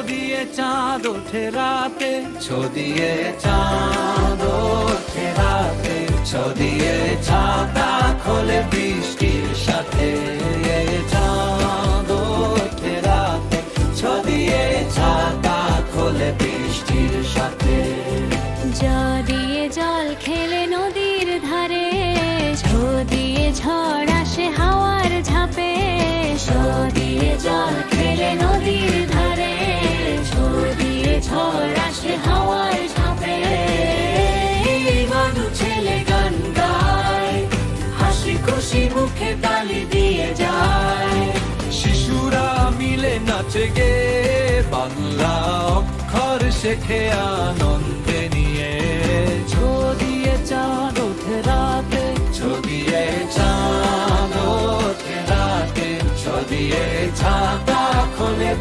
দিয়ে চাঁদ ওঠে রাতে, দিয়ে চাঁদ ওঠে রাতে, দিয়ে ছাতা খোলে বৃষ্টির সাথে। চাঁদ ওঠে রাতে, দিয়ে ছাতা খোলে বৃষ্টির সাথে। দিয়ে জল খেলে নদীর ধারে, দিয়ে ঝড় আসে হাওয়ার ঝাপে। দিয়ে জল খেলে নদীর ধারে, দিয়ে ঝড় আসে হাওয়ার ঝাপে। মানুষ ছেলে গান গায়, হাসি খুশি মুখে তালি দিয়ে যায়। শিশুরা মিলে নাচে গে, বাংলা অক্ষর শেখে আনন্দে নিয়ে। দিয়ে চাঁদ ওঠে রাতে, দিয়ে চাঁদ ওঠে রাতে, দিয়ে ছাতা খোলে